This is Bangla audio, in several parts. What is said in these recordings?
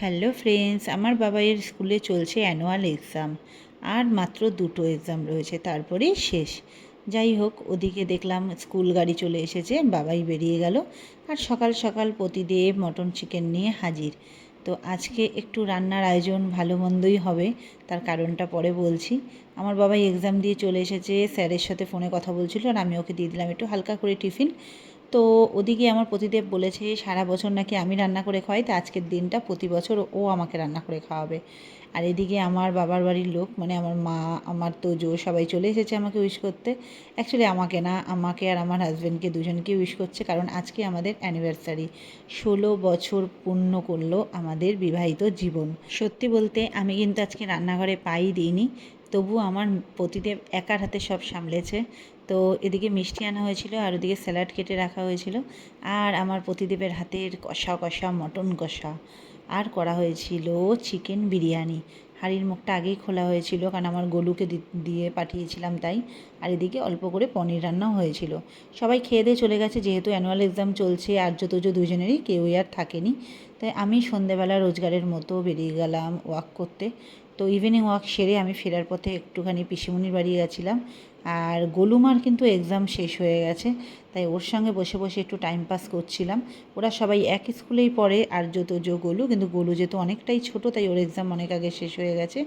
হ্যালো ফ্রেন্ডস, আমার বাবাইয়ের স্কুলে চলছে অ্যানুয়াল এক্সাম। আর মাত্র দুটো এক্সাম রয়েছে, তারপরেই শেষ। যাই হোক, ওদিকে দেখলাম স্কুল গাড়ি চলে এসেছে, বাবাই বেরিয়ে গেল। আর সকাল সকাল প্রতিদেব মটন চিকেন নিয়ে হাজির। তো আজকে একটু রান্নার আয়োজন ভালো মন্দই হবে, তার কারণটা পরে বলছি। আমার বাবাই এক্সাম দিয়ে চলে এসেছে, স্যারের সাথে ফোনে কথা বলছিল, আর আমি ওকে দিয়ে দিলাম একটু হালকা করে টিফিন। তো ওদিকে আমার প্রতিদেব বলেছে সারা বছর নাকি আমি রান্না করে খাওয়াই, তো আজকের দিনটা প্রতি বছর ও আমাকে রান্না করে খাওয়াবে। আর এদিকে আমার বাবার বাড়ির লোক, মানে আমার মা, আমার তোজো সবাই চলে এসেছে আমাকে উইশ করতে। অ্যাকচুয়ালি আমাকে না, আমাকে আর আমার হাজব্যান্ডকে দুজনকে উইশ করছে, কারণ আজকে আমাদের অ্যানিভার্সারি। 16 বছর পূর্ণ করলো আমাদের বিবাহিত জীবন। সত্যি বলতে আমি কিন্তু আজকে রান্নাঘরে পাই দিইনি, তবু আমার প্রতিদেব একার হাতে সব সামলেছে। তো এদিকে মিষ্টি আনা হয়েছিল, আর ওদিকে স্যালাড কেটে রাখা হয়েছিল, আর আমার প্রতিদেবের হাতের কষা কষা মটন কষা, আর করা হয়েছিল চিকেন বিরিয়ানি। হাঁড়ির মুখটা আগেই খোলা হয়েছিল, কারণ আমার গোলুকে দিয়ে পাঠিয়েছিলাম তাই। আর এদিকে অল্প করে পনির রান্নাও হয়েছিল। সবাই খেয়ে দিয়ে চলে গেছে, যেহেতু অ্যানুয়াল এক্সাম চলছে, আর্য তোজো দুজনেরই কেউই আর থাকেনি। তাই আমি সন্ধেবেলা রোজগারের মতো বেরিয়ে গেলাম ওয়াক করতে। তো ইভিনিং ওয়াক সেরে আমি ফেরার পথে একটুখানি পিসিমণির বাড়ি গেছিলাম। আর গোলুমার কিন্তু এক্সাম শেষ হয়ে গেছে, তাই ওর সঙ্গে বসে বসে একটু টাইম পাস করছিলাম। ওরা সবাই এক স্কুলেই পড়ে, আর্য তোজো গোলু, কিন্তু গোলু যেহেতু অনেকটাই ছোটো, তাই ওর এক্সাম অনেক আগে শেষ হয়ে গেছে।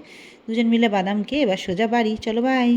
দুজন মিলে বাদাম খেয়ে এবার সোজা বাড়ি, চলো বাই।